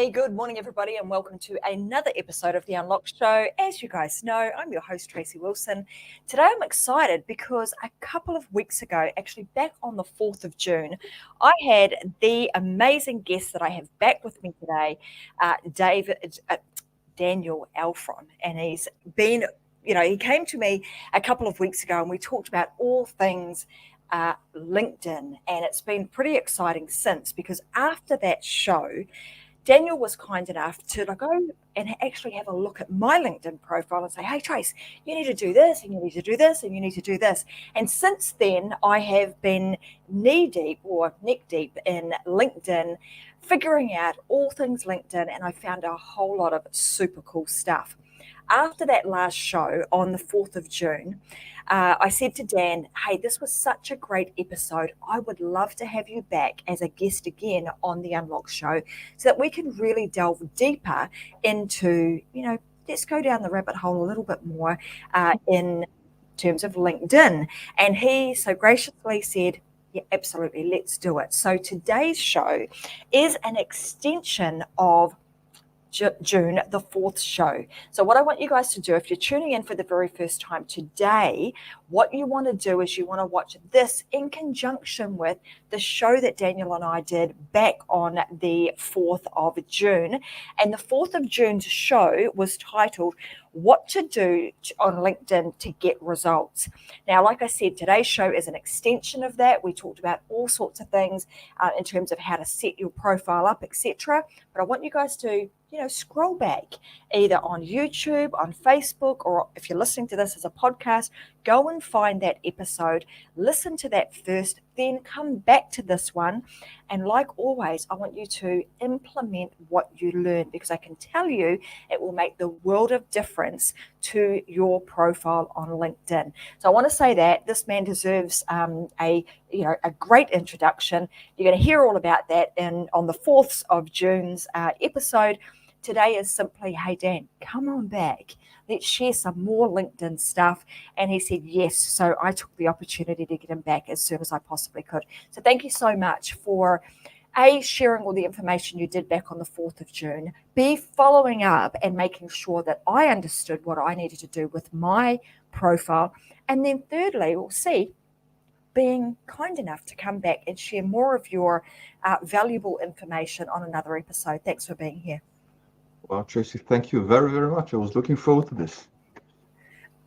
Hey, good morning, everybody, and welcome to another episode of The Unlocked Show. As you guys know, I'm your host, Tracy Wilson. Today, I'm excited because a couple of weeks ago, actually back on the 4th of June, I had the amazing guest that I have back with me today, Daniel Alfron, and he's been, he came to me a couple of weeks ago and we talked about all things LinkedIn, and it's been pretty exciting since, because after that show, Daniel was kind enough to go and actually have a look at my LinkedIn profile and say, hey, Trace, you need to do this, and you need to do this, and you need to do this. And since then, I have been knee deep or neck deep in LinkedIn, figuring out all things LinkedIn, and I found a whole lot of super cool stuff. After that last show on the 4th of June, I said to Dan, hey, this was such a great episode. I would love to have you back as a guest again on the Unlock Show so that we can really delve deeper into, let's go down the rabbit hole a little bit more in terms of LinkedIn. And he so graciously said, yeah, absolutely, let's do it. So today's show is an extension of June the 4th show. So what I want you guys to do, if you're tuning in for the very first time today, what you want to do is you want to watch this in conjunction with the show that Daniel and I did back on the 4th of June. And the 4th of June's show was titled What to Do on LinkedIn to Get Results. Now, like I said, today's show is an extension of that. We talked about all sorts of things in terms of how to set your profile up, etc. But I want you guys to scroll back either on YouTube, on Facebook, or if you're listening to this as a podcast, go and find that episode, listen to that first, then come back to this one. And like always, I want you to implement what you learn, because I can tell you it will make the world of difference to your profile on LinkedIn. So I want to say that this man deserves a great introduction. You're going to hear all about that on the 4th of June's episode. Today is simply, hey, Dan, come on back. Let's share some more LinkedIn stuff. And he said yes. So I took the opportunity to get him back as soon as I possibly could. So thank you so much for sharing all the information you did back on the 4th of June, B, following up and making sure that I understood what I needed to do with my profile. And then thirdly, we'll see, being kind enough to come back and share more of your valuable information on another episode. Thanks for being here. Well, Tracy, thank you very, very much. I was looking forward to this.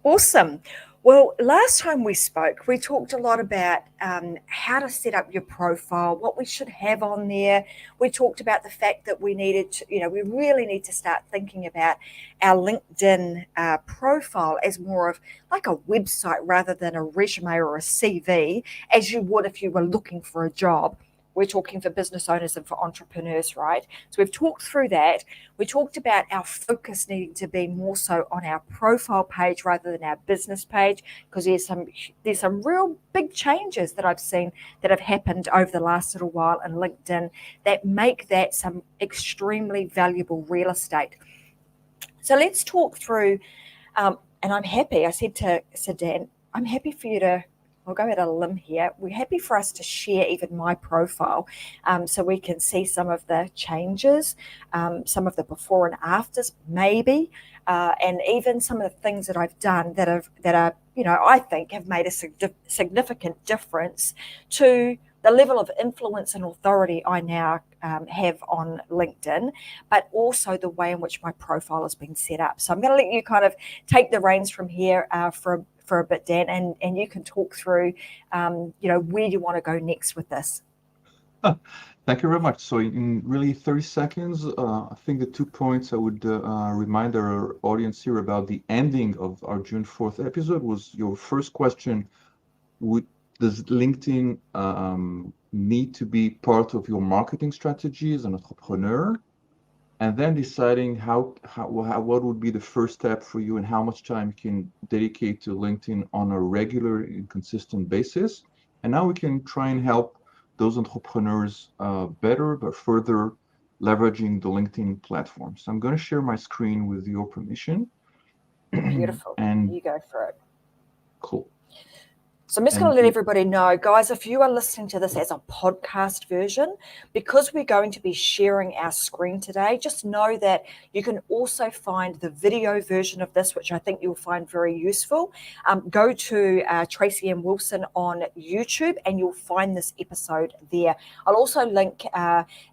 Awesome. Well, last time we spoke, we talked a lot about how to set up your profile, what we should have on there. We talked about the fact that we needed to, we really need to start thinking about our LinkedIn profile as more of like a website rather than a resume or a CV, as you would if you were looking for a job. We're talking for business owners and for entrepreneurs, right? So we've talked through that. We talked about our focus needing to be more so on our profile page rather than our business page, because there's some real big changes that I've seen that have happened over the last little while in LinkedIn that make that some extremely valuable real estate. So let's talk through, and I'm happy, I said to Dan, I'm happy for you to, I'll go out on a limb here. We're happy for us to share even my profile so we can see some of the changes, some of the before and afters, maybe, and even some of the things that I've done that are I think have made a significant difference to the level of influence and authority I now have on LinkedIn, but also the way in which my profile has been set up. So I'm going to let you kind of take the reins from here for a bit, Dan, and you can talk through, where you want to go next with this. Thank you very much. So in really 30 seconds, I think the 2 points I would remind our audience here about the ending of our June 4th episode was your first question: does LinkedIn need to be part of your marketing strategy as an entrepreneur? And then deciding what would be the first step for you and how much time you can dedicate to LinkedIn on a regular and consistent basis. And now we can try and help those entrepreneurs better, but further leveraging the LinkedIn platform. So I'm going to share my screen with your permission. Beautiful. And you go for it. Cool. So I'm just going to let everybody know, guys, if you are listening to this as a podcast version, because we're going to be sharing our screen today, just know that you can also find the video version of this, which I think you'll find very useful. Go to Tracy and Wilson on YouTube and you'll find this episode there. I'll also link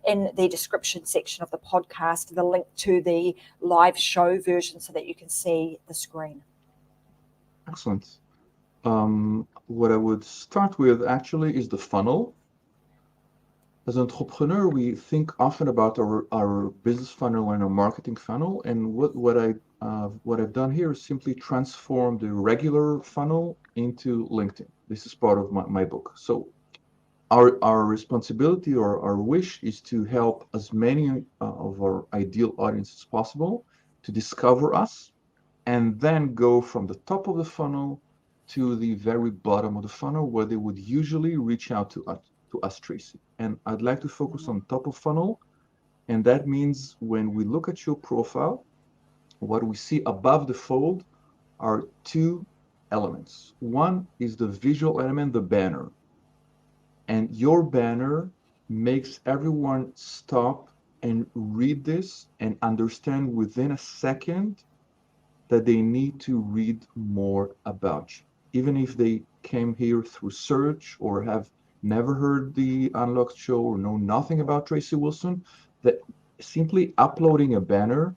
in the description section of the podcast, the link to the live show version so that you can see the screen. Excellent. What I would start with actually is the funnel. As an entrepreneur, we think often about our business funnel and our marketing funnel. And what I've done here is simply transform the regular funnel into LinkedIn. This is part of my book. So our responsibility or our wish is to help as many of our ideal audience as possible to discover us and then go from the top of the funnel to the very bottom of the funnel where they would usually reach out to us, Tracy. And I'd like to focus on top of funnel. And that means when we look at your profile, what we see above the fold are two elements. One is the visual element, the banner. And your banner makes everyone stop and read this and understand within a second that they need to read more about you. Even if they came here through search or have never heard the Unlocked show or know nothing about Tracy Wilson, that simply uploading a banner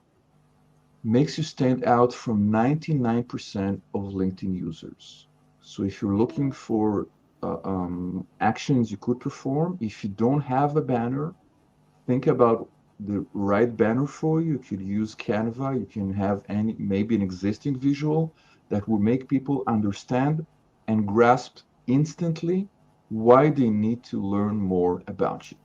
makes you stand out from 99% of LinkedIn users. So if you're looking for actions you could perform, if you don't have a banner, think about the right banner for you. You could use Canva. You can have maybe an existing visual that will make people understand and grasp instantly why they need to learn more about you.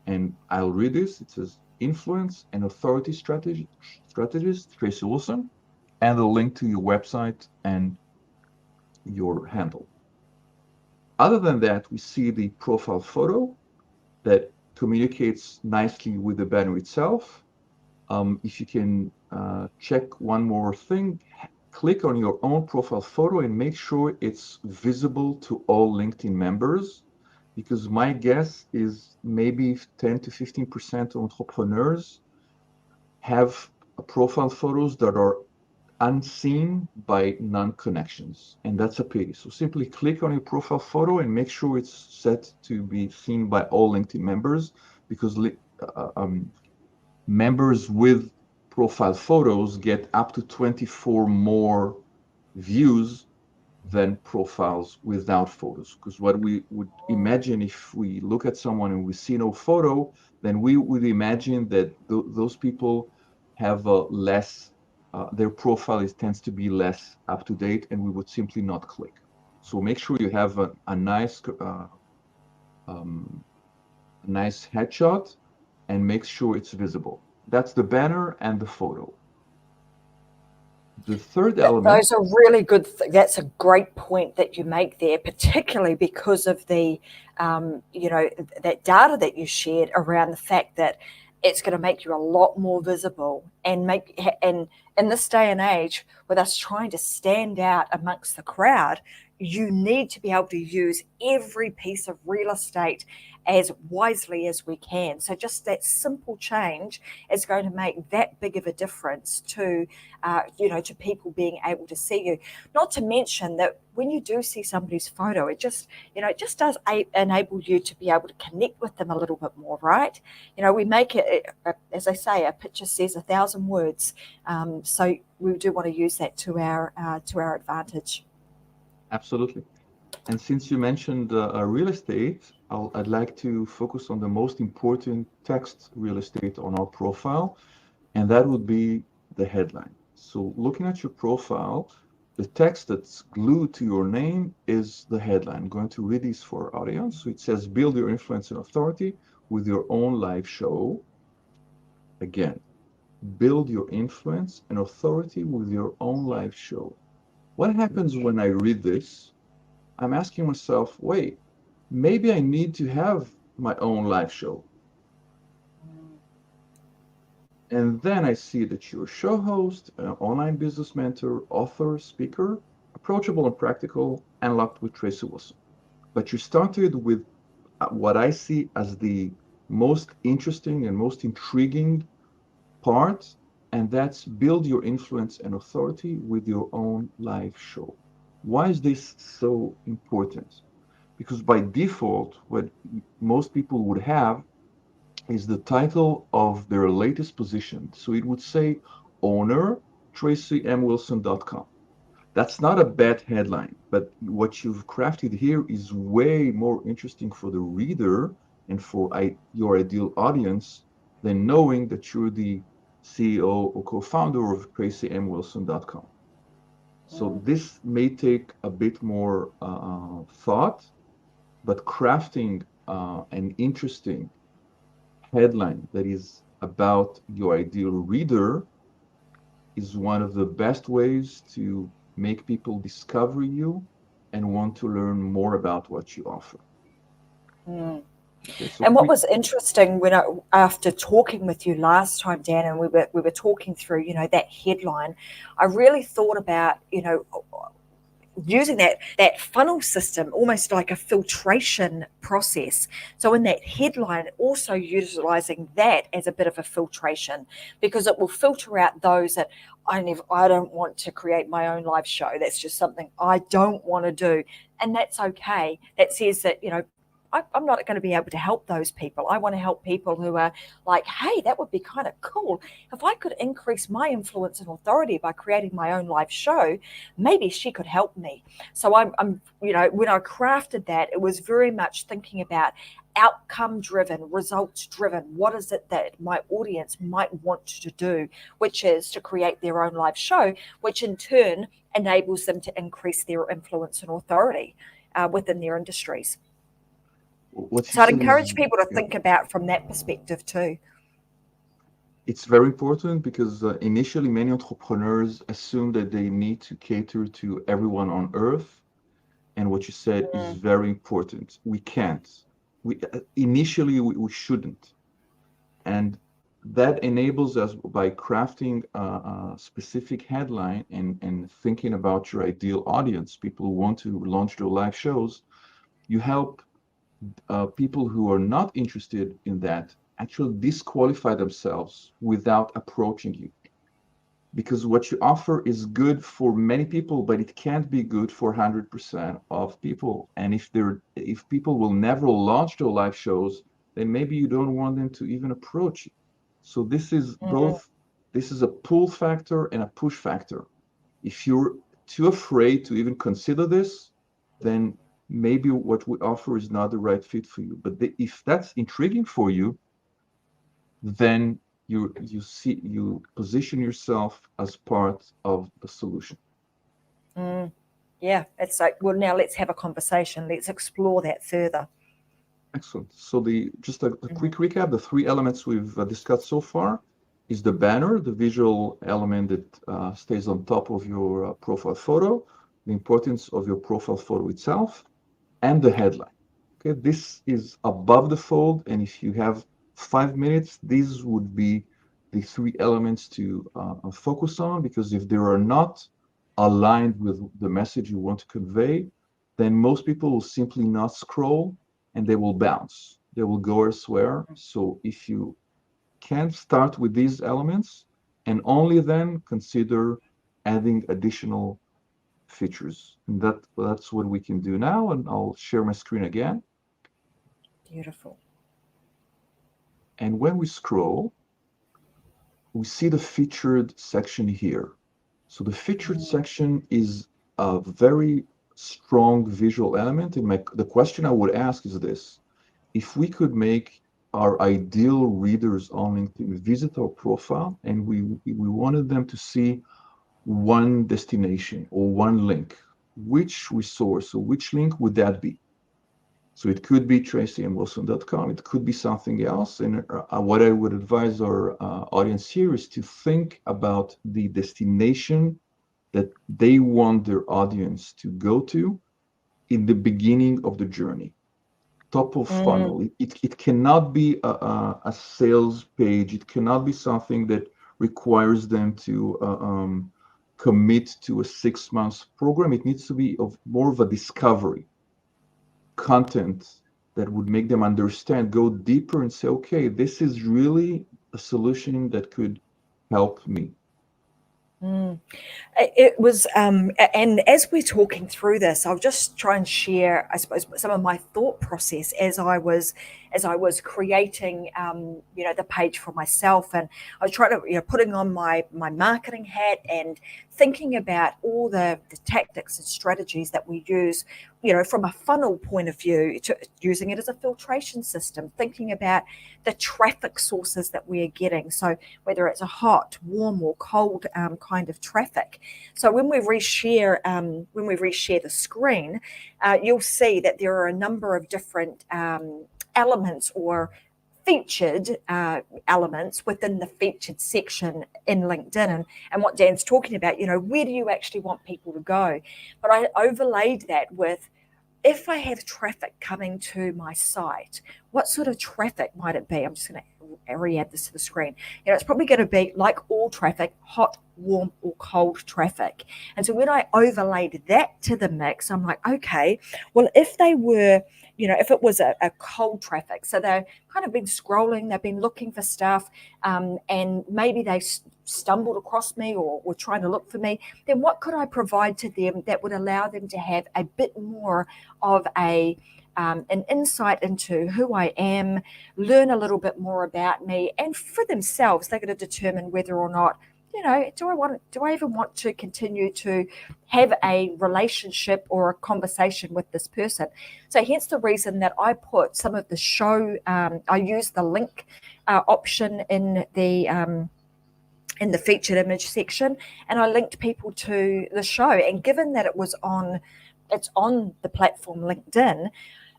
And I'll read this. It says influence and authority strategist, Tracy Wilson, and a link to your website and your handle. Other than that, we see the profile photo that communicates nicely with the banner itself. If you can check one more thing, click on your own profile photo and make sure it's visible to all LinkedIn members, because my guess is maybe 10 to 15% of entrepreneurs have profile photos that are unseen by non-connections, and that's a pity. So simply click on your profile photo and make sure it's set to be seen by all LinkedIn members, because members with profile photos get up to 24 more views than profiles without photos. Because what we would imagine, if we look at someone and we see no photo, then we would imagine that those people have less, their profile tends to be less up to date, and we would simply not click. So make sure you have a nice headshot and make sure it's visible. That's the banner and the photo. The third element. Those are really good. That's a great point that you make there, particularly because of the, that data that you shared around the fact that it's going to make you a lot more visible and in this day and age, with us trying to stand out amongst the crowd, you need to be able to use every piece of real estate as wisely as we can. So just that simple change is going to make that big of a difference to, to people being able to see you. Not to mention that when you do see somebody's photo, it just does enable you to be able to connect with them a little bit more, right? We make it, as I say, a picture says 1,000 words. So we do want to use that to our advantage. Absolutely. And since you mentioned real estate, I'd like to focus on the most important text real estate on our profile, and that would be the headline. So looking at your profile, the text that's glued to your name is the headline. I'm going to read this for our audience. So it says, build your influence and authority with your own live show. Again, build your influence and authority with your own live show. What happens when I read this? I'm asking myself, wait, maybe I need to have my own live show. And then I see that you're a show host, an online business mentor, author, speaker. approachable and practical, Unlocked with Tracy Wilson. But you started with what I see as the most interesting and most intriguing part, and that's build your influence and authority with your own live show. Why is this so important? Because by default, what most people would have is the title of their latest position. So it would say owner tracymwilson.com. That's not a bad headline, but what you've crafted here is way more interesting for the reader and for your ideal audience than knowing that you're the CEO or co-founder of tracymwilson.com. So this may take a bit more thought, but crafting an interesting headline that is about your ideal reader is one of the best ways to make people discover you and want to learn more about what you offer. Mm. Okay, so And what was interesting after talking with you last time, Dan, and we were talking through, that headline, I really thought about, using that funnel system almost like a filtration process. So in that headline, also utilizing that as a bit of a filtration, because it will filter out those that I don't want to create my own live show. That's just something I don't want to do, and that's okay. That says that I'm not going to be able to help those people. I want to help people who are like, hey, that would be kind of cool. If I could increase my influence and authority by creating my own live show, maybe she could help me. So I'm when I crafted that, it was very much thinking about outcome driven, results driven. What is it that my audience might want to do, which is to create their own live show, which in turn enables them to increase their influence and authority within their industries. what you So I'd said is, encourage people to yeah, think about from that perspective too. it's very important because initially many entrepreneurs assume that they need to cater to everyone on earth. And what you said is Mm, very important. We can't. We shouldn't. And that enables us by crafting a specific headline and thinking about your ideal audience, people who want to launch their live shows. You help people who are not interested in that actually disqualify themselves without approaching you. Because what you offer is good for many people, but it can't be good for 100% of people. And if people will never launch their live shows, then maybe you don't want them to even approach you. So mm, this is a pull factor and a push factor. If you're too afraid to even consider this, then maybe what we offer is not the right fit for you. But if that's intriguing for you, then you position yourself as part of the solution. mm. Yeah, it's like, well, now let's have a conversation. Let's explore that further. Excellent. So the just a Mhm. quick recap, the three elements we've discussed so far is the banner, the visual element that stays on top of your profile photo, the importance of your profile photo itself, and the headline. Okay, this is above the fold, and if you have 5 minutes, these would be the three elements to focus on, because if they are not aligned with the message you want to convey, then most people will simply not scroll and they will bounce. They will go elsewhere. So if you can start with these elements and only then consider adding additional features. And that's what we can do now. And I'll share my screen again. Beautiful. And when we scroll, we see the featured section here. So the featured Mm, section is a very strong visual element. And the question I would ask is this: if we could make our ideal readers on LinkedIn visit our profile and we wanted them to see one destination or one link, which resource or which link would that be? So it could be tracymwilson.com. It could be something else. And what I would advise our audience here is to think about the destination that they want their audience to go to in the beginning of the journey. Top of mm, funnel. It cannot be a sales page. It cannot be something that requires them commit to a 6 month program. It needs to be of more of a discovery content that would make them understand, go deeper and say, okay, this is really a solution that could help me. It was, and as we're talking through this, I'll just try and share, I suppose, some of my thought process as I was creating, the page for myself, and I was trying to, putting on my marketing hat and thinking about all the tactics and strategies that we use, from a funnel point of view, to using it as a filtration system, thinking about the traffic sources that we're getting. So whether it's a hot, warm, or cold kind of traffic. So when we reshare the screen, you'll see that there are a number of different elements or featured elements within the featured section in LinkedIn, and what Dan's talking about, where do you actually want people to go? But I overlaid that with, if I have traffic coming to my site, what sort of traffic might it be? I'm just going to re-add this to the screen. It's probably going to be, like all traffic, hot, warm, or cold traffic. And so when I overlaid that to the mix, I'm like, okay, well, if they were, if it was a cold traffic, so they've kind of been scrolling, they've been looking for stuff, and maybe they stumbled across me or were trying to look for me, then what could I provide to them that would allow them to have a bit more of an insight into who I am, learn a little bit more about me, and for themselves, they're going to determine whether or not, do I even want to continue to have a relationship or a conversation with this person? So hence the reason that I put some of the show, I use the link option in the featured image section, and I linked people to the show. And given that it's on the platform LinkedIn,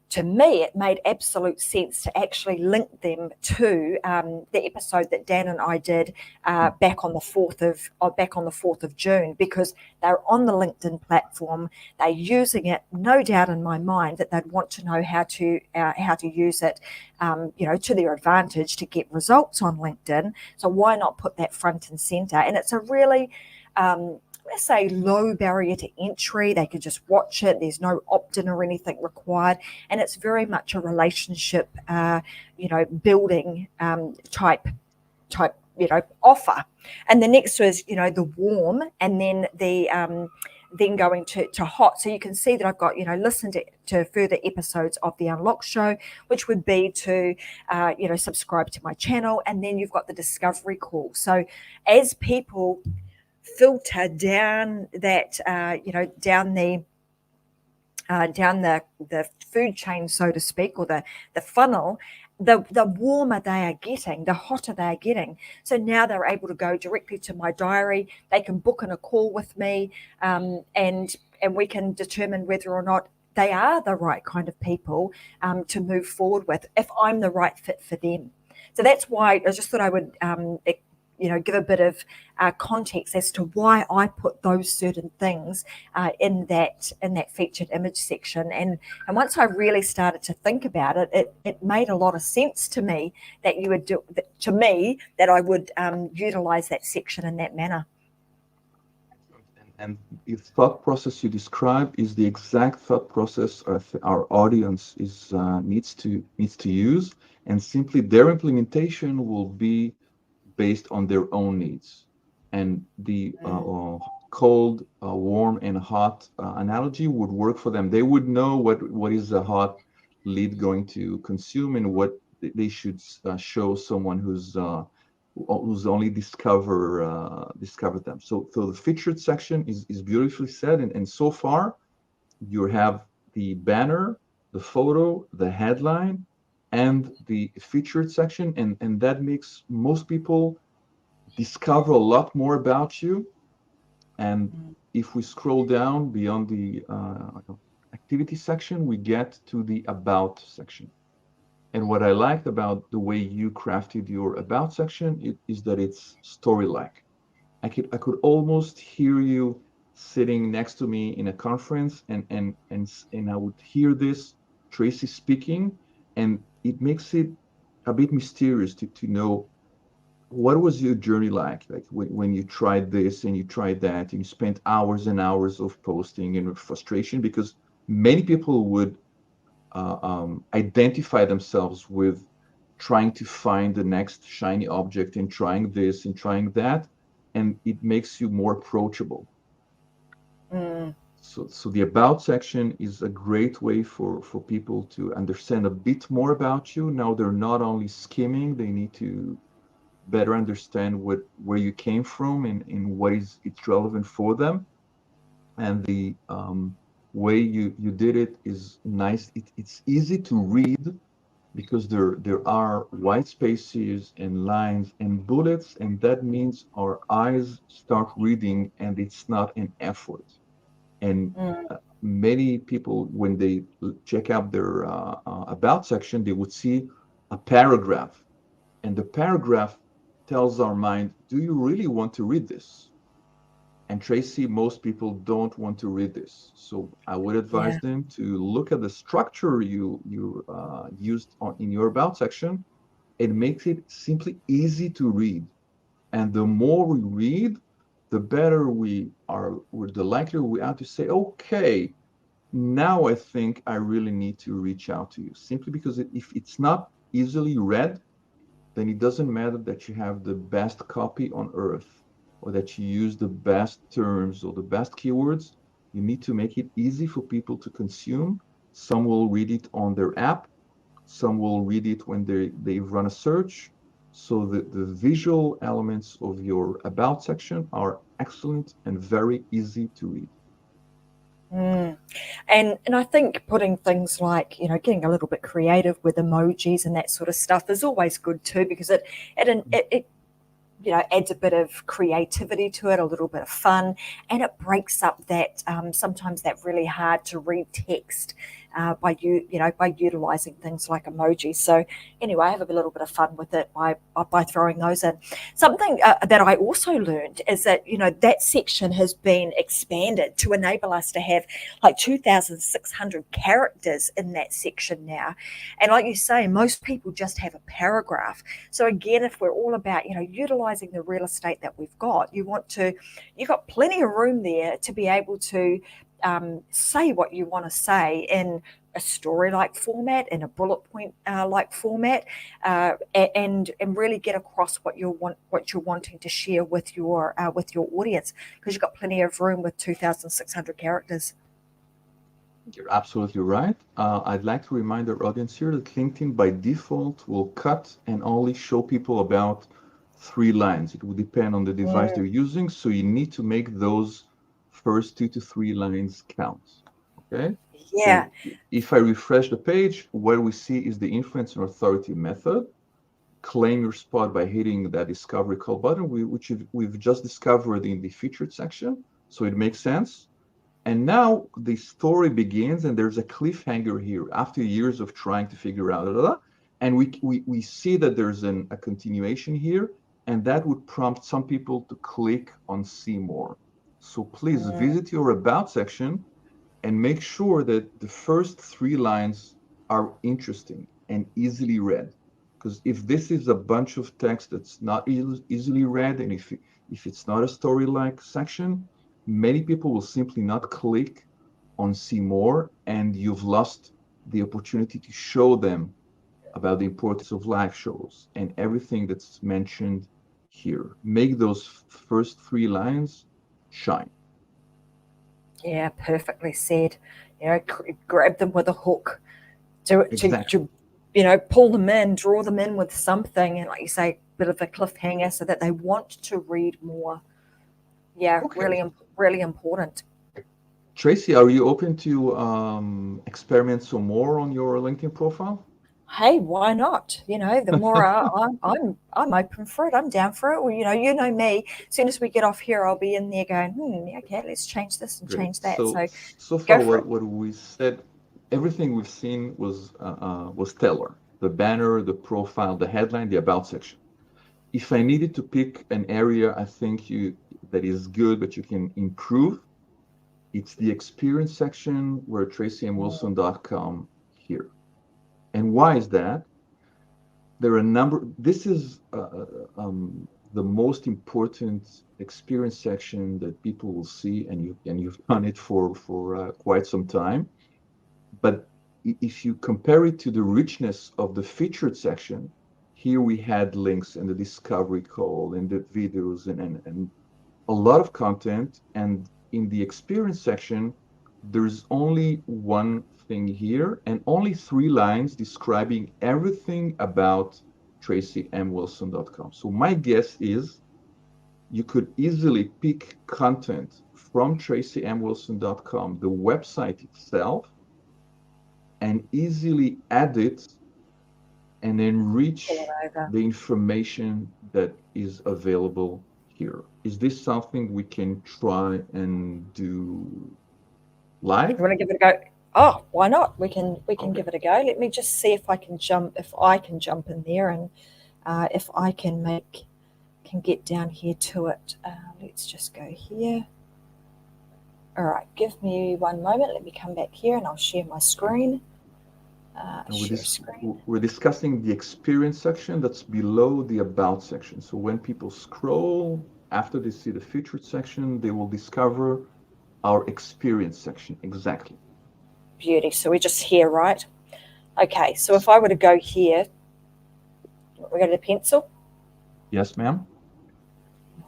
to me, it made absolute sense to actually link them to the episode that Dan and I did back on the 4th of June, because they're on the LinkedIn platform. They're using it, no doubt in my mind that they'd want to know how to use it, to their advantage to get results on LinkedIn. So why not put that front and center? And it's a really let's say low barrier to entry. They could just watch it. There's no opt-in or anything required, and it's very much a relationship, building type offer. And the next was, the warm, and then then going to hot. So you can see that I've got, listened to further episodes of the Unlock Show, which would be to, subscribe to my channel, and then you've got the discovery call. So as people filter down that, down the food chain, so to speak, or the funnel, the warmer they are getting, the hotter they are getting. So now they're able to go directly to my diary. They can book in a call with me, and we can determine whether or not they are the right kind of people to move forward with, if I'm the right fit for them. So that's why I just thought I would give a bit of context as to why I put those certain things in that featured image section. And once I really started to think about it, it made a lot of sense to me that you would do, to me, that I would utilize that section in that manner. And the thought process you describe is the exact thought process our audience needs to use, and simply their implementation will be based on their own needs. And the cold, warm, and hot analogy would work for them. They would know what is a hot lead going to consume, and what they should show someone who's only discovered them. So the featured section is beautifully said, and so far you have the banner, the photo, the headline, and the featured section, and that makes most people discover a lot more about you. And if we scroll down beyond the activity section, we get to the about section. And what I liked about the way you crafted your about section is that it's story-like. I could almost hear you sitting next to me in a conference, and I would hear this Tracy speaking, and it makes it a bit mysterious to know what was your journey like when you tried this and you tried that and you spent hours and hours of posting and frustration? Because many people would identify themselves with trying to find the next shiny object and trying this and trying that, and it makes you more approachable. Mm, So the about section is a great way for people to understand a bit more about you. Now they're not only skimming, they need to better understand where you came from and what is it's relevant for them. And the way you did it is nice. It's easy to read because there are white spaces and lines and bullets, and that means our eyes start reading, and it's not an effort. And mm, many people, when they check out their about section, they would see a paragraph, and the paragraph tells our mind, do you really want to read this? And Tracy, most people don't want to read this. So I would advise yeah. them to look at the structure you used in your about section and makes it simply easy to read. And the more we read, the better we are, the likelier we are to say, okay, now I think I really need to reach out to you. Simply because if it's not easily read, then it doesn't matter that you have the best copy on earth or that you use the best terms or the best keywords. You need to make it easy for people to consume. Some will read it on their app, some will read it when they run a search. So the visual elements of your about section are excellent and very easy to read. Mm. And I think putting things like, getting a little bit creative with emojis and that sort of stuff is always good too, because it adds a bit of creativity to it, a little bit of fun, and it breaks up that sometimes that really hard to read text by utilizing things like emojis. So anyway, I have a little bit of fun with it by throwing those in. Something that I also learned is that that section has been expanded to enable us to have like 2,600 characters in that section now, and like you say, most people just have a paragraph. So again, if we're all about utilizing the real estate that we've got, you've got plenty of room there to be able to say what you want to say in a story like format, in a bullet point like format, and really get across what you're wanting to share with your audience, because you've got plenty of room with 2,600 characters. You're absolutely right. I'd like to remind our audience here that LinkedIn by default will cut and only show people about 3 lines. It will depend on the device Mm, they're using, so you need to make those first 2 to 3 lines count. Okay? yeah. So if I refresh the page, what we see is the influence and authority method. Claim your spot by hitting that discovery call button, which we've just discovered in the featured section. So it makes sense. And now the story begins, and there's a cliffhanger here after years of trying to figure out, and we see that there's a continuation here, and that would prompt some people to click on see more. So please Mm, visit your about section and make sure that the first 3 lines are interesting and easily read. Because if this is a bunch of text that's not easily read, and if it's not a story-like section, many people will simply not click on see more, and you've lost the opportunity to show them about the importance of live shows and everything that's mentioned here. Make those first 3 lines shine. yeah, perfectly said. Grab them with a hook to Exactly. pull them in, draw them in with something, and like you say, bit of a cliffhanger so that they want to read more. Yeah, Okay. really important. Tracy, are you open to experiment some more on your LinkedIn profile? Hey, why not? The more I'm open for it. I'm down for it. Well, you know me. As soon as we get off here, I'll be in there going, yeah, okay, let's change this and Great. change that. So So so go far, for it. what we said, everything we've seen was stellar. The banner, the profile, the headline, the about section. If I needed to pick an area, I think you that is good, but you can improve, it's the experience section where tracyandwilson.com here. And why is that? there are a number. This is the most important experience section that people will see, and you've done it for quite some time. But if you compare it to the richness of the featured section, here we had links and the discovery call and the videos and a lot of content. And in the experience section, there's only one thing here and only 3 lines describing everything about tracymwilson.com. So my guess is you could easily pick content from tracymwilson.com, the website itself, and easily add it and enrich the information that is available here. Is this something we can try and do live? You want to give it a go? Oh, why not? We can give it a go. Let me just see if I can jump in there, and if I can get down here to it. Let's just go here. All right, give me one moment. Let me come back here and I'll share my screen. We're discussing the experience section that's below the about section. So when people scroll, after they see the featured section, they will discover our experience section. Exactly. Beauty. So we're just here, right? Okay, so if I were to go here, we go to the pencil. Yes, ma'am.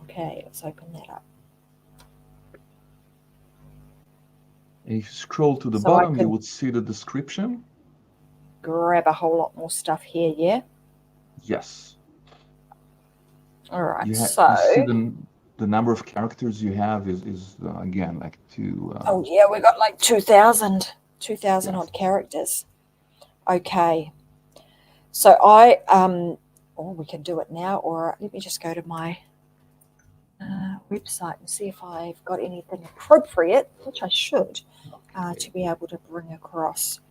Okay, let's open that up. And if you scroll to the bottom, you would see the description. Grab a whole lot more stuff here, yeah? Yes. All right, you see the number of characters you have is again like oh yeah, we got like 2,000 odd characters. Okay. So we can do it now, or let me just go to my website and see if I've got anything appropriate, which I should, to be able to bring across.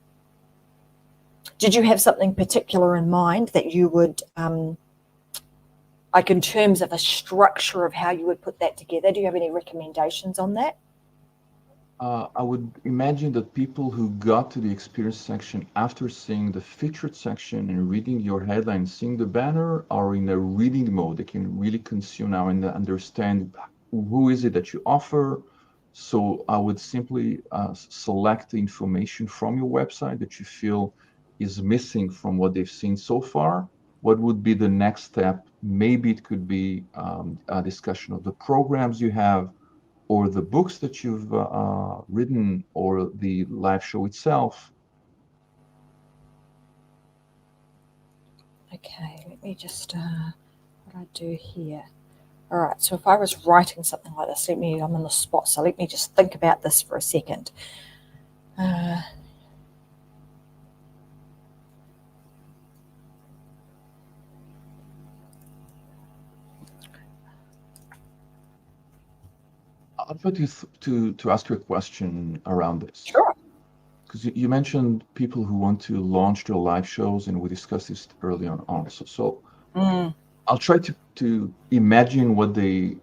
Did you have something particular in mind that you would, like in terms of a structure of how you would put that together? Do you have any recommendations on that? I would imagine that people who got to the experience section after seeing the featured section and reading your headline, seeing the banner, are in a reading mode. They can really consume now and understand who is it that you offer. So I would simply select the information from your website that you feel is missing from what they've seen so far. What would be the next step? Maybe it could be a discussion of the programs you have, or the books that you've written, or the live show itself. Okay, let me just, what I do here. All right, so if I was writing something like this, I'm on the spot, so let me just think about this for a second. I'd like to ask you a question around this. Sure. Because you mentioned people who want to launch their live shows, and we discussed this early on also. So I'll try to imagine what they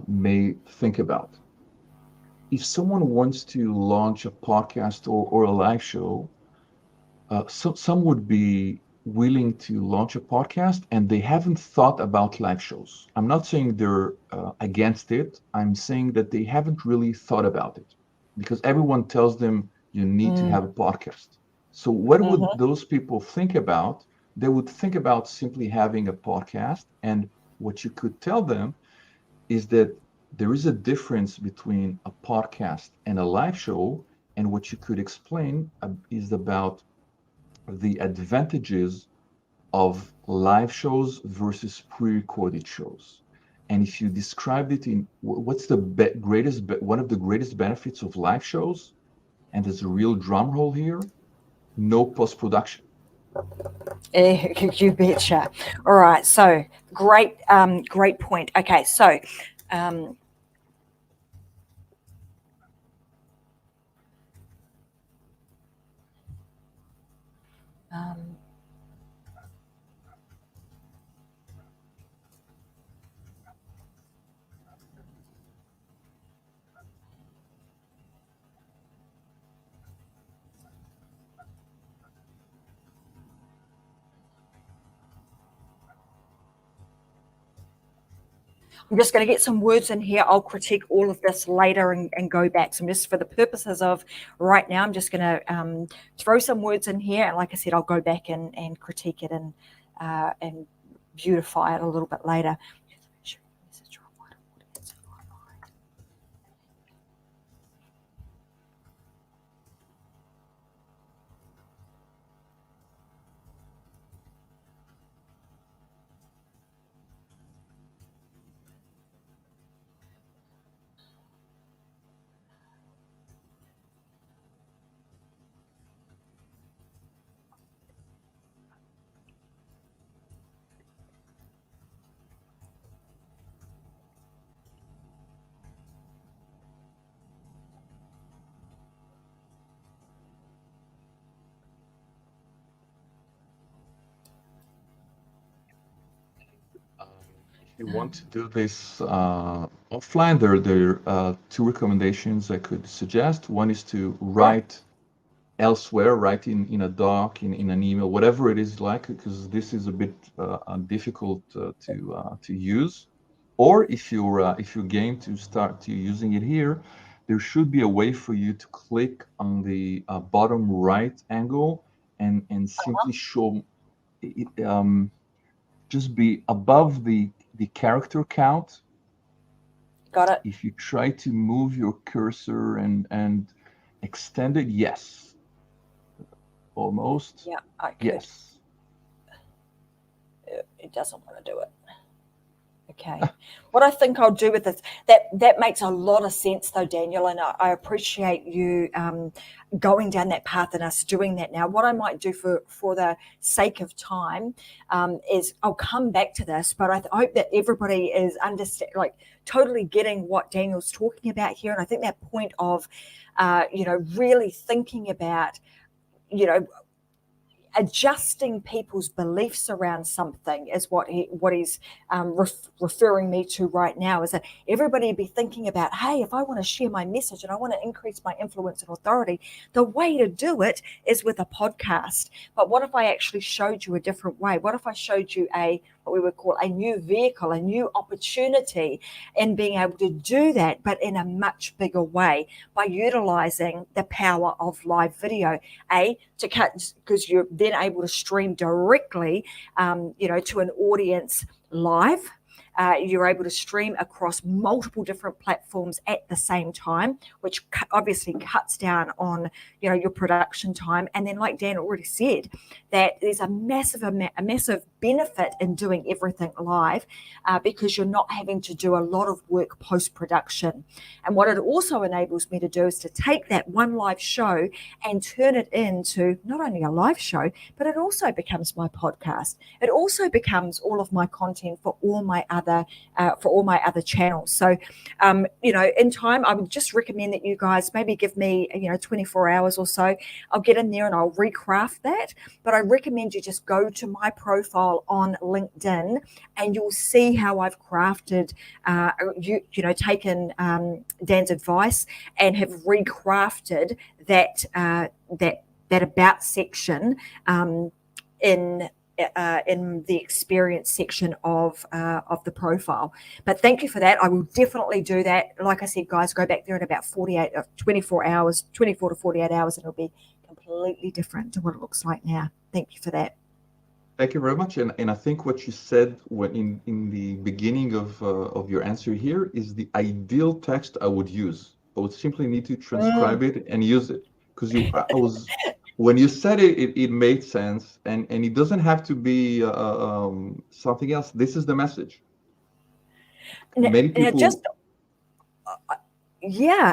may think about. If someone wants to launch a podcast or a live show, some would be willing to launch a podcast and they haven't thought about live shows. I'm not saying they're against it. I'm saying that they haven't really thought about it, because everyone tells them you need to have a podcast. So what would those people think about? They would think about simply having a podcast. And what you could tell them is that there is a difference between a podcast and a live show. And what you could explain is about the advantages of live shows versus pre-recorded shows. And if you described it in what's the one of the greatest benefits of live shows, and there's a real drum roll here, no post-production. You betcha. All right, so great point. Okay, so I'm just going to get some words in here. I'll critique all of this later and go back. So I'm just, for the purposes of right now, I'm just going to throw some words in here. And like I said, I'll go back and critique it and beautify it a little bit later. If you want to do this offline, there are two recommendations I could suggest. One is to write elsewhere, write in a doc, in an email, whatever it is like, because this is a bit difficult to use. Or if you're game to start to using it here, there should be a way for you to click on the bottom right angle and simply show it, just be above the character count. Got it. If you try to move your cursor and extend it, yes. Almost. Yeah, I could. Yes. It doesn't want to do it. Okay. What I think I'll do with this, that makes a lot of sense though, Daniel, and I appreciate you going down that path and us doing that now. What I might do for the sake of time is I'll come back to this, but I hope that everybody is totally getting what Daniel's talking about here. And I think that point of, really thinking about, adjusting people's beliefs around something is what he's referring me to right now, is that everybody be thinking about, hey, if I want to share my message and I want to increase my influence and authority, the way to do it is with a podcast. But what if I actually showed you a different way? What if I showed you what we would call a new vehicle, a new opportunity in being able to do that, but in a much bigger way by utilizing the power of live video, to cut, because you're then able to stream directly, to an audience live. You're able to stream across multiple different platforms at the same time, which obviously cuts down on, your production time. And then, like Dan already said, that there's a massive benefit in doing everything live because you're not having to do a lot of work post-production. And what it also enables me to do is to take that one live show and turn it into not only a live show, but it also becomes my podcast. It also becomes all of my content for all my other channels. So, in time, I would just recommend that you guys maybe give me, 24 hours or so. I'll get in there and I'll recraft that. But I recommend you just go to my profile on LinkedIn and you'll see how I've crafted, taken Dan's advice and have recrafted that about section in the experience section of the profile. But thank you for that. I will definitely do that. Like I said, guys, go back there in about 24 to 48 hours, and it'll be completely different to what it looks like now. Thank you for that. Thank you very much. And I think what you said when in the beginning of your answer here is the ideal text I would use. I would simply need to transcribe it and use it, because when you said it made sense, and it doesn't have to be something else. This is the message. Many people.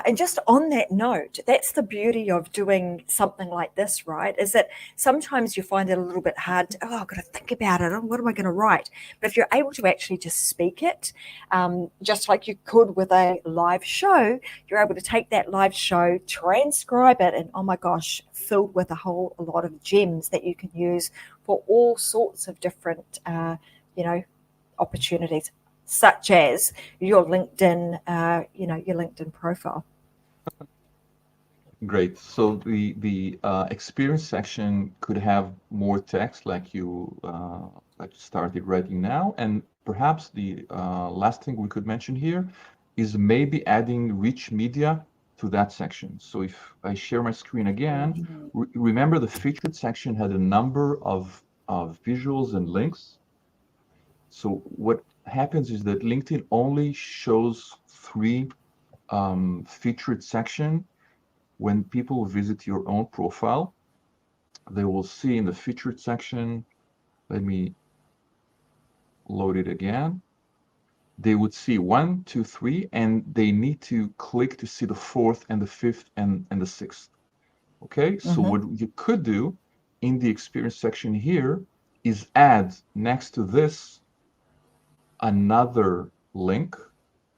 And just on that note, that's the beauty of doing something like this, right? Is that sometimes you find it a little bit hard. I've got to think about it. What am I going to write? But if you're able to actually just speak it, just like you could with a live show, you're able to take that live show, transcribe it, and oh my gosh, filled with a whole lot of gems that you can use for all sorts of different, opportunities, such as your LinkedIn, your LinkedIn profile. Great. So the experience section could have more text like you started writing now, and perhaps the last thing we could mention here is maybe adding rich media to that section. So if I share my screen again, Mhm. remember the featured section had a number of visuals and links. So what happens is that LinkedIn only shows three featured section when people visit your own profile. They will see in the featured section, let me load it again. They would see 1, 2, 3, and they need to click to see the fourth and the fifth and the sixth. Okay, so Mhm. what you could do in the experience section here is add next to this another link.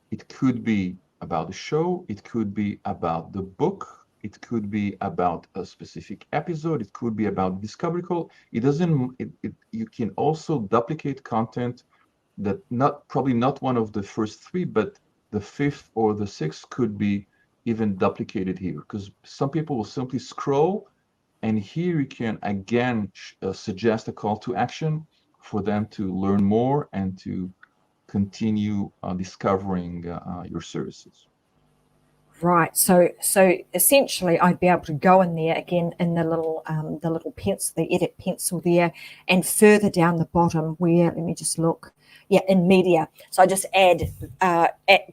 It could be about the show, it could be about the book, it could be about a specific episode, it could be about discovery call. It doesn't, you can also duplicate content that probably not one of the first three, but the fifth or the sixth could be even duplicated here, because some people will simply scroll, and here you can again suggest a call to action for them to learn more and to continue discovering your services. Right. So essentially, I'd be able to go in there again in the little pencil, the edit pencil there, and further down the bottom where, let me just look. Yeah, in media. So I just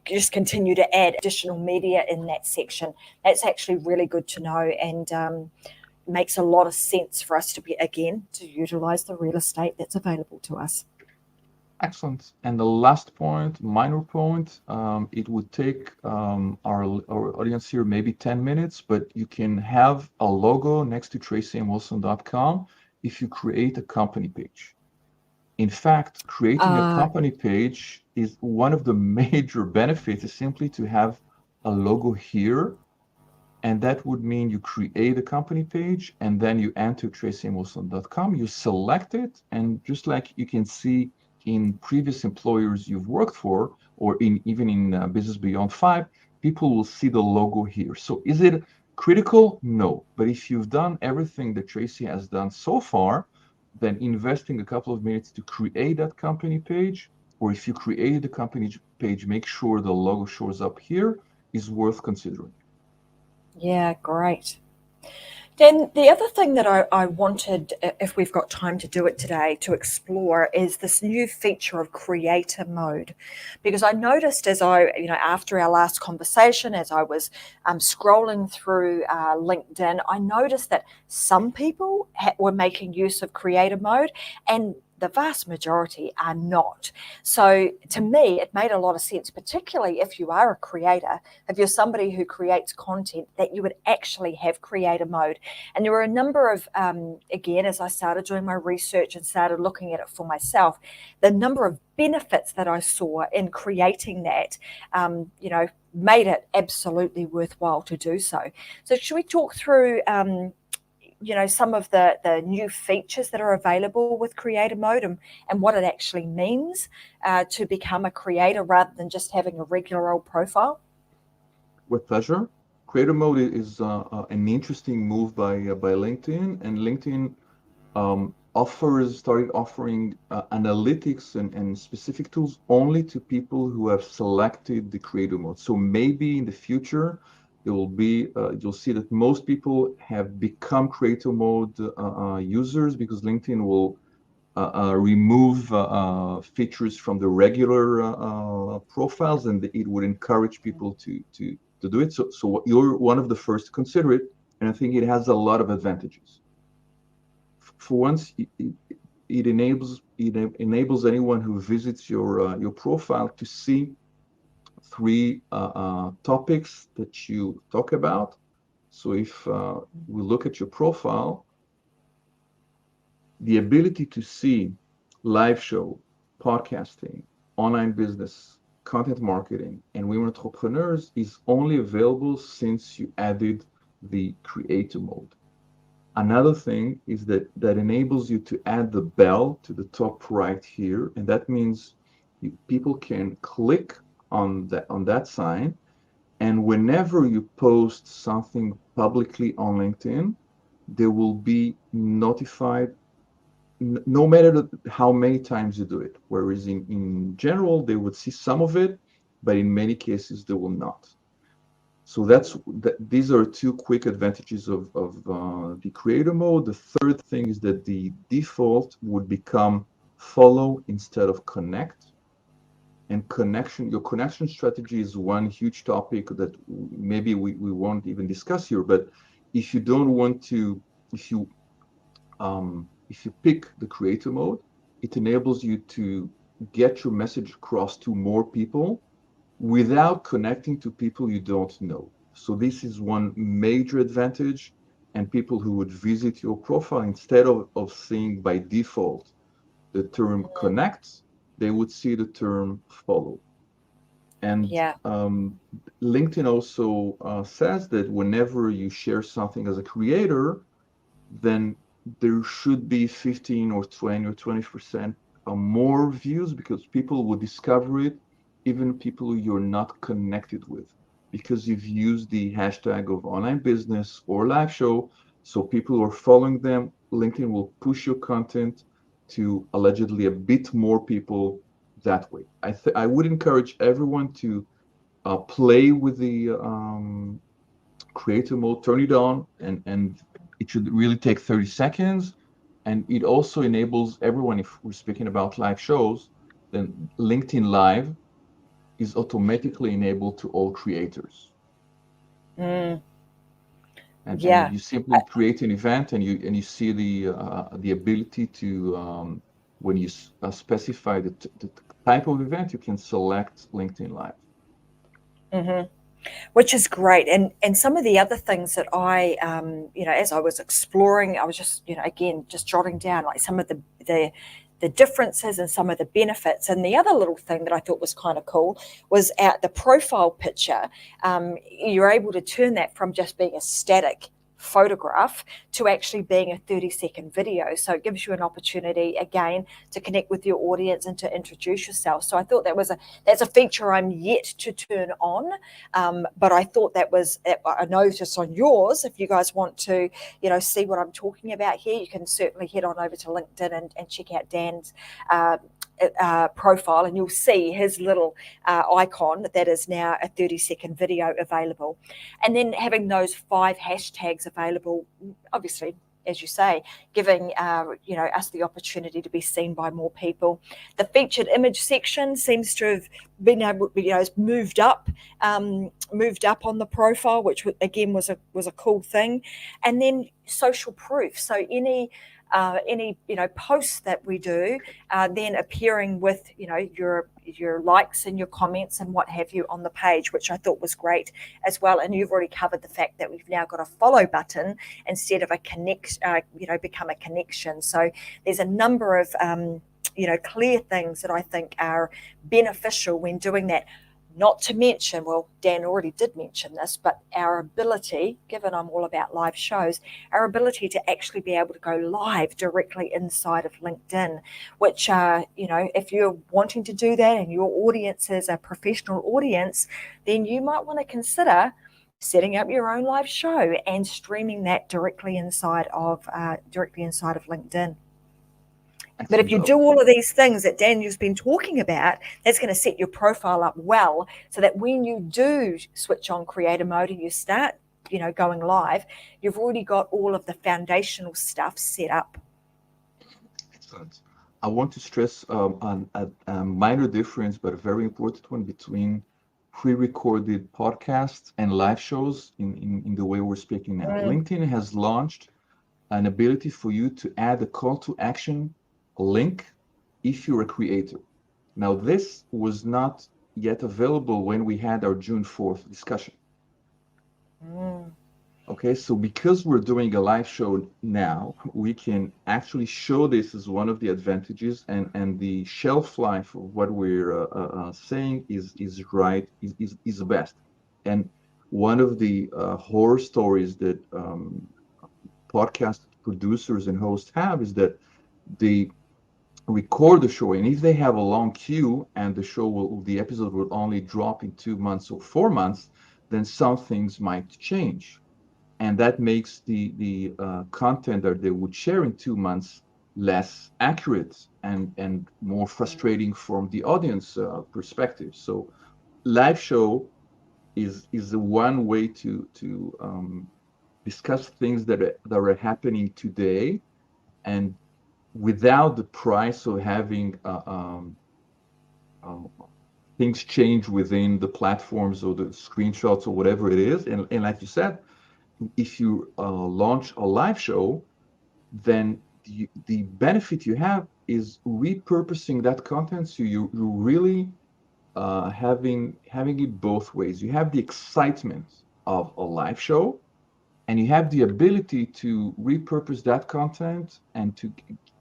just continue to add additional media in that section. That's actually really good to know, and makes a lot of sense for us to be again to utilize the real estate that's available to us. Excellent. And the last point, minor point, it would take our audience here maybe 10 minutes, but you can have a logo next to tracyandwilson.com if you create a company page. In fact, creating a Uh, company page is one of the major benefits is simply to have a logo here. And that would mean you create a company page and then you enter tracyandwilson.com, you select it, and just like you can see in previous employers you've worked for, or even in Business Beyond 5, people will see the logo here. So is it critical? No. But if you've done everything that Tracy has done so far, then investing a couple of minutes to create that company page, or if you created the company page, make sure the logo shows up here, is worth considering. yeah, great. Then the other thing that I wanted, if we've got time to do it today, to explore is this new feature of creator mode. Because I noticed after our last conversation, as I was scrolling through LinkedIn, I noticed that some people were making use of creator mode and the vast majority are not. So to me, it made a lot of sense, particularly if you are a creator, if you're somebody who creates content, that you would actually have creator mode. And there were a number of, again, as I started doing my research and started looking at it for myself, the number of benefits that I saw in creating that, made it absolutely worthwhile to do so. So should we talk through some of the new features that are available with creator mode and what it actually means to become a creator rather than just having a regular old profile? With pleasure. Creator mode is an interesting move by LinkedIn, and LinkedIn started offering analytics and specific tools only to people who have selected the creator mode. So maybe in the future there will be you'll see that most people have become creator mode users because LinkedIn will remove features from the regular profiles, and it would encourage people to do it. So you're one of the first to consider it, and I think it has a lot of advantages. For once, it enables anyone who visits your profile to see three topics that you talk about. So if we look at your profile, the ability to see live show, podcasting, online business, content marketing, and women entrepreneurs is only available since you added the creator mode. Another thing is that enables you to add the bell to the top right here, and that means people can click on that sign, And whenever you post something publicly on LinkedIn, they will be notified no matter how many times you do it. Whereas in general, they would see some of it, but in many cases, they will not. So these are two quick advantages of the creator mode. The third thing is that the default would become follow instead of connect. And your connection strategy is one huge topic that maybe we won't even discuss here. But if you don't want to, if you pick the creator mode, it enables you to get your message across to more people without connecting to people you don't know. So this is one major advantage. And people who would visit your profile, instead of seeing by default the term connect, they would see the term follow. And Yeah. LinkedIn also says that whenever you share something as a creator, then there should be 15 or 20 or 20% more views, because people will discover it, even people you're not connected with, because you've used the hashtag of online business or live show. So people who are following them, LinkedIn will push your content to allegedly a bit more people that way. I would encourage everyone to play with the creator mode, turn it on, and it should really take 30 seconds. And it also enables everyone, if we're speaking about live shows, then LinkedIn Live is automatically enabled to all creators. Mm, And yeah. you simply create an event, and you see the ability to when you specify the type of event, you can select LinkedIn Live. Hmm. Which is great. And some of the other things that I, as I was exploring, I was just, again, just jotting down like some of the differences and some of the benefits. And the other little thing that I thought was kind of cool was at the profile picture. You're able to turn that from just being a static photograph to actually being a 30-second video. So it gives you an opportunity again to connect with your audience and to introduce yourself. So I thought that's a feature I'm yet to turn on. But I thought I noticed on yours, if you guys want to, see what I'm talking about here, you can certainly head on over to LinkedIn and check out Dan's profile, and you'll see his little icon that is now a 30-second video available. And then having those 5 hashtags available, obviously, as you say, giving us the opportunity to be seen by more people. The featured image section seems to have been able, moved up on the profile, which again was a cool thing. And then social proof. So any posts that we do, then appearing with your likes and your comments and what have you on the page, which I thought was great as well. And you've already covered the fact that we've now got a follow button instead of a become a connection. So there's a number of clear things that I think are beneficial when doing that. Not to mention, well, Dan already did mention this, but our ability, given I'm all about live shows, our ability to actually be able to go live directly inside of LinkedIn, which, if you're wanting to do that and your audience is a professional audience, then you might want to consider setting up your own live show and streaming that directly inside of LinkedIn. But if you do all of these things that Daniel's been talking about, that's going to set your profile up well, so that when you do switch on creator mode and you start, going live, you've already got all of the foundational stuff set up. Excellent. I want to stress a minor difference, but a very important one, between pre-recorded podcasts and live shows in the way we're speaking now. LinkedIn has launched an ability for you to add a call to action link if you're a creator. Now, this was not yet available when we had our June 4th discussion. Okay, so because we're doing a live show now, we can actually show this as one of the advantages, and the shelf life of what we're saying is the best. And one of the horror stories that podcast producers and hosts have is that they record the show, and if they have a long queue and the episode will only drop in 2 months or 4 months, then some things might change. And that makes the content that they would share in 2 months less accurate and more frustrating from the audience perspective. So live show is the one way to discuss things that are happening today, and without the price of having uh, things change within the platforms or the screenshots or whatever it is. And like you said, if you launch a live show, then the benefit you have is repurposing that content. So you really having it both ways. You have the excitement of a live show, and you have the ability to repurpose that content and to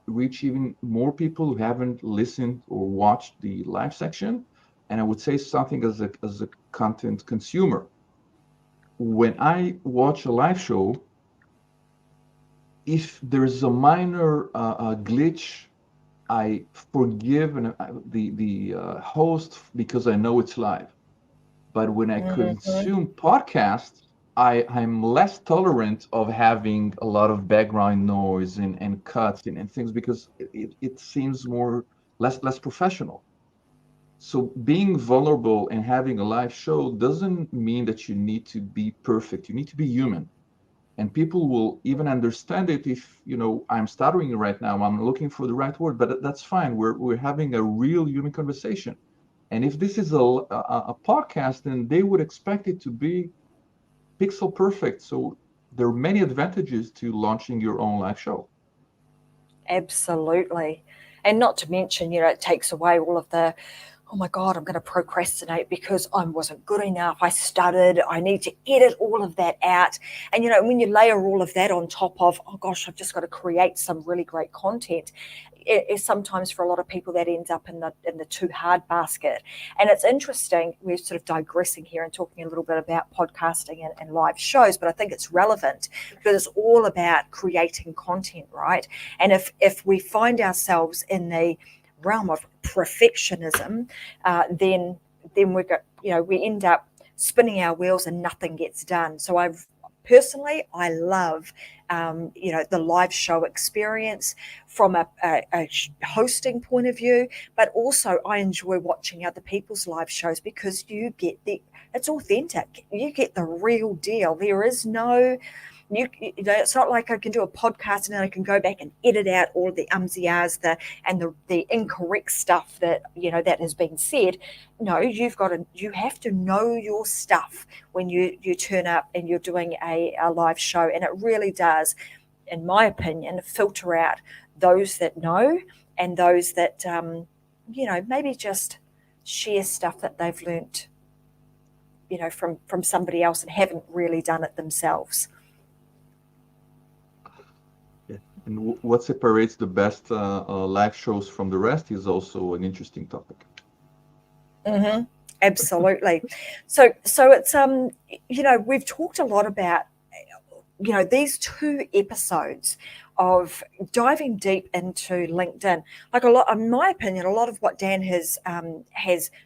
reach even more people who haven't listened or watched the live section. And I would say something as a content consumer. When I watch a live show, if there's a minor glitch, I forgive the host because I know it's live. But when I consume podcasts, I'm less tolerant of having a lot of background noise and cuts and things, because it seems less professional. So being vulnerable and having a live show doesn't mean that you need to be perfect. You need to be human. And people will even understand it if, I'm stuttering right now, I'm looking for the right word, but that's fine. We're having a real human conversation. And if this is a podcast, then they would expect it to be pixel perfect. So there are many advantages to launching your own live show. Absolutely. And not to mention, it takes away all of the, oh my God, I'm going to procrastinate because I wasn't good enough. I stuttered. I need to edit all of that out. And, when you layer all of that on top of, oh gosh, I've just got to create some really great content, sometimes for a lot of people that ends up in the too hard basket. And it's interesting, we're sort of digressing here and talking a little bit about podcasting and live shows, but I think it's relevant because it's all about creating content, right? And if we find ourselves in the realm of perfectionism, then we got, we end up spinning our wheels and nothing gets done. So I love the live show experience from a hosting point of view, but also I enjoy watching other people's live shows because it's authentic. You get the real deal. There is no, it's not like I can do a podcast and then I can go back and edit out all the ums, the ahs, the incorrect stuff that that has been said. No, you have to know your stuff when you turn up and you're doing a live show, and it really does, in my opinion, filter out those that know and those that maybe just share stuff that they've learnt from somebody else and haven't really done it themselves. And what separates the best live shows from the rest is also an interesting topic. Mm-hmm. Absolutely. So it's we've talked a lot about these 2 episodes of diving deep into LinkedIn. Like in my opinion, a lot of what Dan has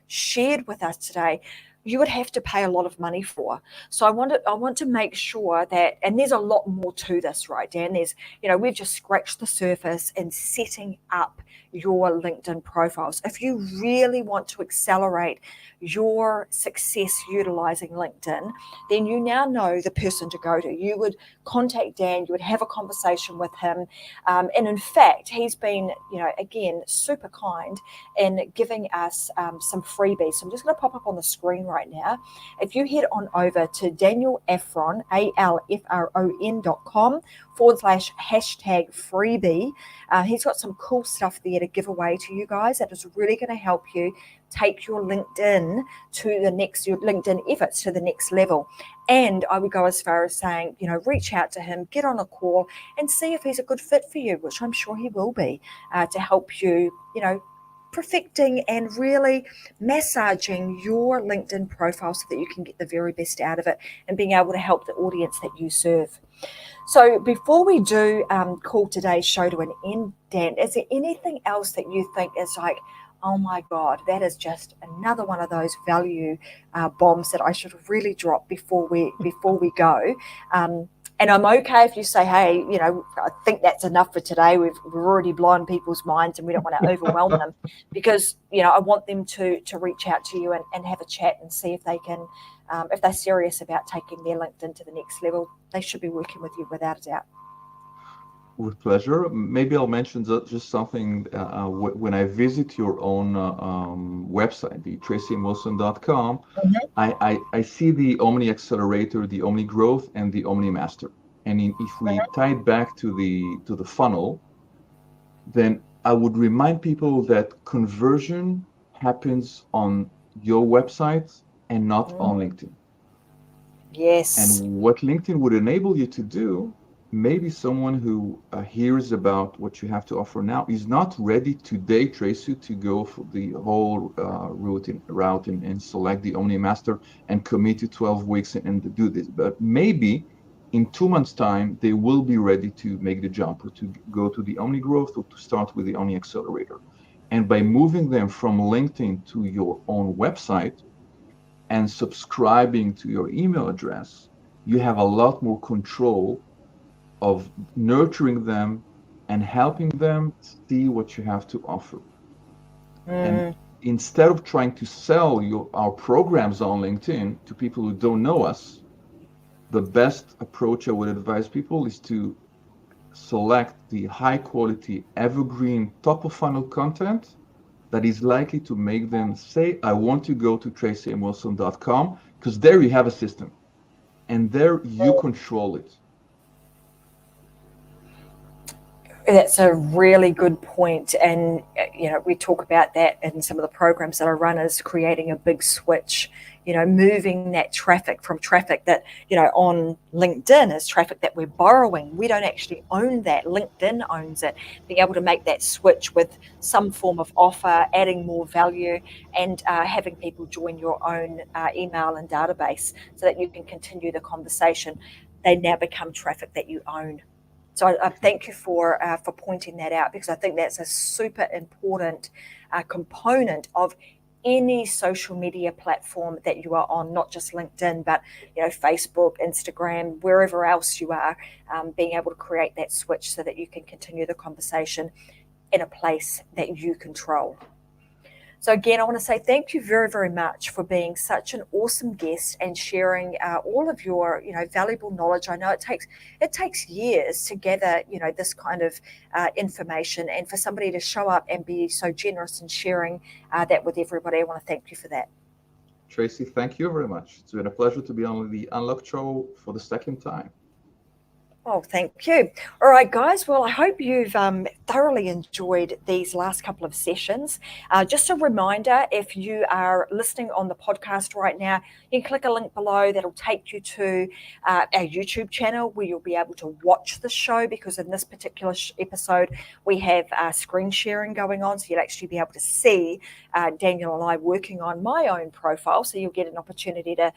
shared with us today, you would have to pay a lot of money for. So I want to make sure that, and there's a lot more to this, right, Dan? There's, we've just scratched the surface in setting up your LinkedIn profiles. If you really want to accelerate your success utilizing LinkedIn, then you now know the person to go to. You would contact Dan, you would have a conversation with him. And in fact, he's been, again, super kind in giving us some freebies. So I'm just going to pop up on the screen right now. If you head on over to Daniel Alfron, alfron.com/freebie, he's got some cool stuff there to give away to you guys that is really going to help you take your LinkedIn your LinkedIn efforts to the next level. And I would go as far as saying, reach out to him, get on a call and see if he's a good fit for you, which I'm sure he will be, to help you, perfecting and really massaging your LinkedIn profile so that you can get the very best out of it and being able to help the audience that you serve. So before we do call today's show to an end, Dan, is there anything else that you think is like, oh my God, that is just another one of those value bombs that I should have really dropped before we go. And I'm okay if you say, hey, I think that's enough for today. We've already blown people's minds and we don't want to overwhelm them, because, I want them to reach out to you and have a chat and see if they can, if they're serious about taking their LinkedIn to the next level. They should be working with you without a doubt. With pleasure. Maybe I'll mention just something. When I visit your own website, the tracyandwilson.com, I see the Omni Accelerator, the Omni Growth, and the Omni Master. And if we tie it back to the funnel, then I would remind people that conversion happens on your website and not on LinkedIn. Yes. And what LinkedIn would enable you to do, maybe someone who hears about what you have to offer now is not ready today, Tracy, to go for the whole route and select the Omni Master and commit to 12 weeks and do this. But maybe in 2 months' time, they will be ready to make the jump, or to go to the Omni Growth, or to start with the Omni Accelerator. And by moving them from LinkedIn to your own website and subscribing to your email address, you have a lot more control of nurturing them and helping them see what you have to offer. And instead of trying to sell our programs on LinkedIn to people who don't know us, the best approach I would advise people is to select the high quality, evergreen, top of funnel content that is likely to make them say, I want to go to tracyandwilson.com, because there you have a system and there you control it. That's a really good point. And, we talk about that in some of the programs that I run, is creating a big switch, moving that traffic from traffic that, on LinkedIn is traffic that we're borrowing. We don't actually own that. LinkedIn owns it. Being able to make that switch with some form of offer, adding more value, and having people join your own email and database so that you can continue the conversation. They now become traffic that you own. So I thank you for pointing that out, because I think that's a super important component of any social media platform that you are on, not just LinkedIn, but Facebook, Instagram, wherever else you are, being able to create that switch so that you can continue the conversation in a place that you control. So again, I want to say thank you very, very much for being such an awesome guest and sharing all of your, valuable knowledge. I know it takes years to gather, this kind of information, and for somebody to show up and be so generous in sharing that with everybody, I want to thank you for that. Tracy, thank you very much. It's been a pleasure to be on the Unlocked Show for the second time. Oh, thank you. All right, guys. Well, I hope you've thoroughly enjoyed these last couple of sessions. Just a reminder, if you are listening on the podcast right now, you can click a link below that'll take you to our YouTube channel, where you'll be able to watch the show, because in this particular episode, we have screen sharing going on. So you'll actually be able to see Daniel and I working on my own profile. So you'll get an opportunity to,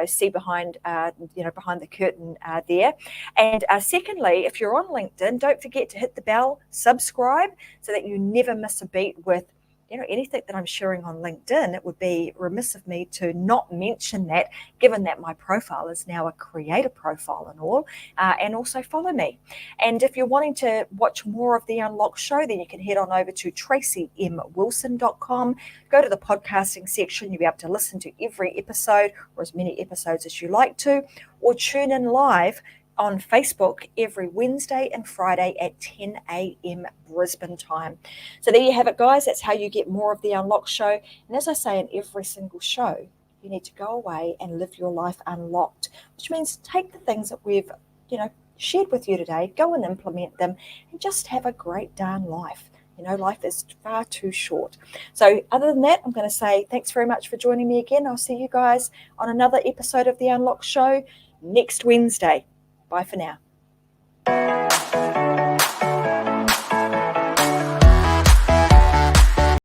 see behind the curtain there. And secondly, if you're on LinkedIn, don't forget to hit the bell, subscribe, so that you never miss a beat with anything that I'm sharing on LinkedIn. It would be remiss of me to not mention that, given that my profile is now a creator profile and all, and also follow me. And if you're wanting to watch more of the Unlocked Show, then you can head on over to tracymwilson.com, go to the podcasting section. You'll be able to listen to every episode, or as many episodes as you like to, or tune in live on Facebook every Wednesday and Friday at 10 a.m. Brisbane time. So there you have it, guys. That's how you get more of the Unlocked Show. And as I say in every single show, you need to go away and live your life unlocked, which means take the things that we've, shared with you today, go and implement them, and just have a great darn life. Life is far too short. So other than that, I'm going to say thanks very much for joining me again. I'll see you guys on another episode of the Unlocked Show next Wednesday. Bye for now.